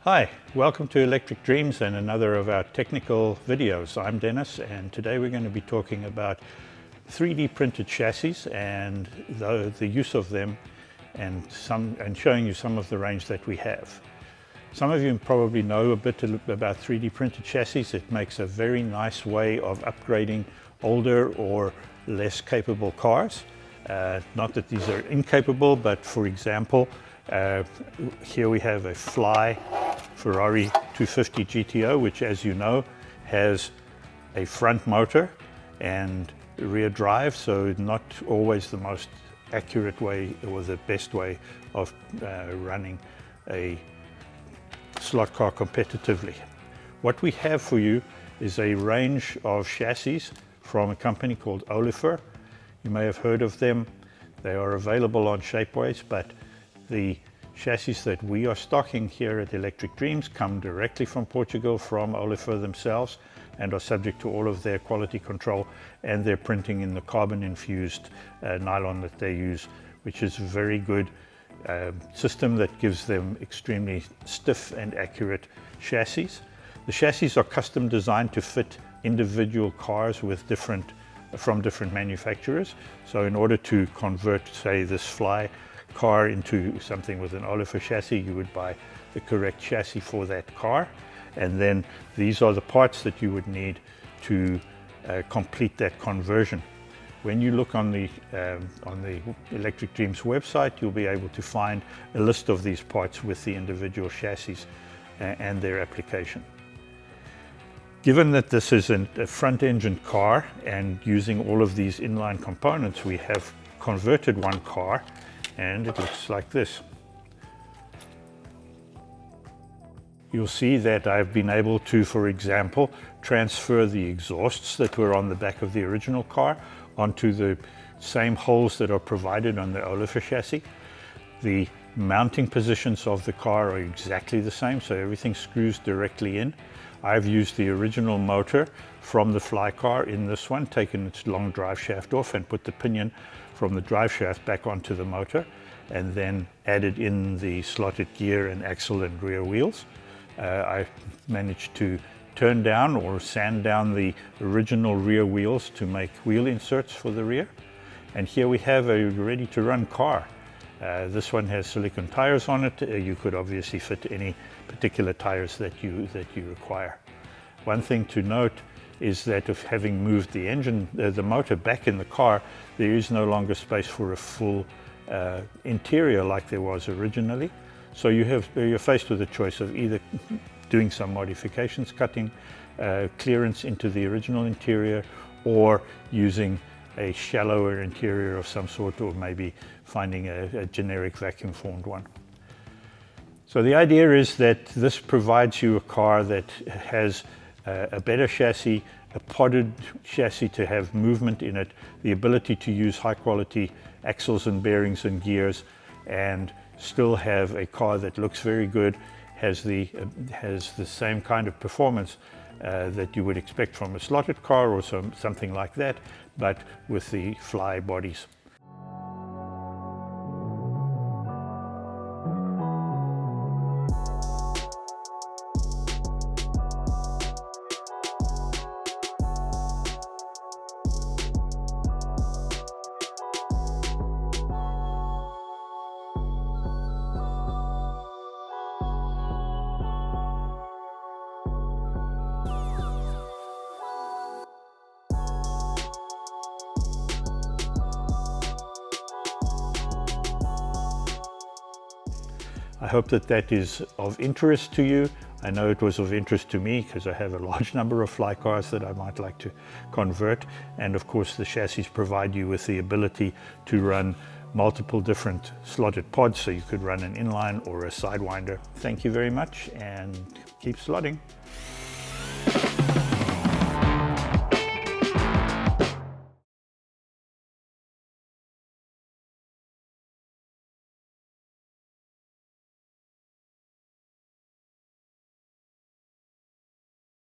Hi, welcome to Electric Dreams and another of our technical videos. I'm Dennis, and today we're going to be talking about 3D printed chassis and the use of them and showing you some of the range that we have. Some of you probably know a bit about 3D printed chassis. It makes a very nice way of upgrading older or less capable cars. Not that these are incapable, but for example, here we have a Fly Ferrari 250 GTO, which, as you know, has a front motor and rear drive, so not always the most accurate way or the best way of running a slot car competitively. What we have for you is a range of chassis from a company called Olifer. You may have heard of them. They are available on Shapeways, but the chassis that we are stocking here at Electric Dreams come directly from Portugal, from Olifer themselves, and are subject to all of their quality control and their printing in the carbon infused nylon that they use, which is a very good system that gives them extremely stiff and accurate chassis. The chassis are custom designed to fit individual cars from different manufacturers. So in order to convert, say, this Fly car into something with an Olifer chassis, you would buy the correct chassis for that car, and then these are the parts that you would need to complete that conversion. When you look on the Electric Dreams website, you'll be able to find a list of these parts with the individual chassis and their application. Given that this is a front-engine car and using all of these inline components, we have converted one car, and it looks like this. You'll see that I've been able to, for example, transfer the exhausts that were on the back of the original car onto the same holes that are provided on the Olifer chassis. The mounting positions of the car are exactly the same, so everything screws directly in. I've used the original motor from the Fly car in this one, taken its long drive shaft off and put the pinion from the drive shaft back onto the motor, and then added in the slotted gear and axle and rear wheels. I managed to turn down or sand down the original rear wheels to make wheel inserts for the rear. And here we have a ready-to-run car. This one has silicone tires on it. You could obviously fit any particular tires that you require. One thing to note is that of having moved the motor back in the car, there is no longer space for a full interior like there was originally. So you're faced with a choice of either doing some modifications, cutting clearance into the original interior, or using a shallower interior of some sort, or maybe finding a generic vacuum formed one. So the idea is that this provides you a car that has a better chassis, a podded chassis to have movement in it, the ability to use high quality axles and bearings and gears, and still have a car that looks very good, has the same kind of performance that you would expect from a slotted car or something like that, but with the Fly bodies. I hope that is of interest to you. I know it was of interest to me because I have a large number of Fly cars that I might like to convert. And of course, the chassis provide you with the ability to run multiple different slotted pods, so you could run an inline or a sidewinder. Thank you very much, and keep slotting.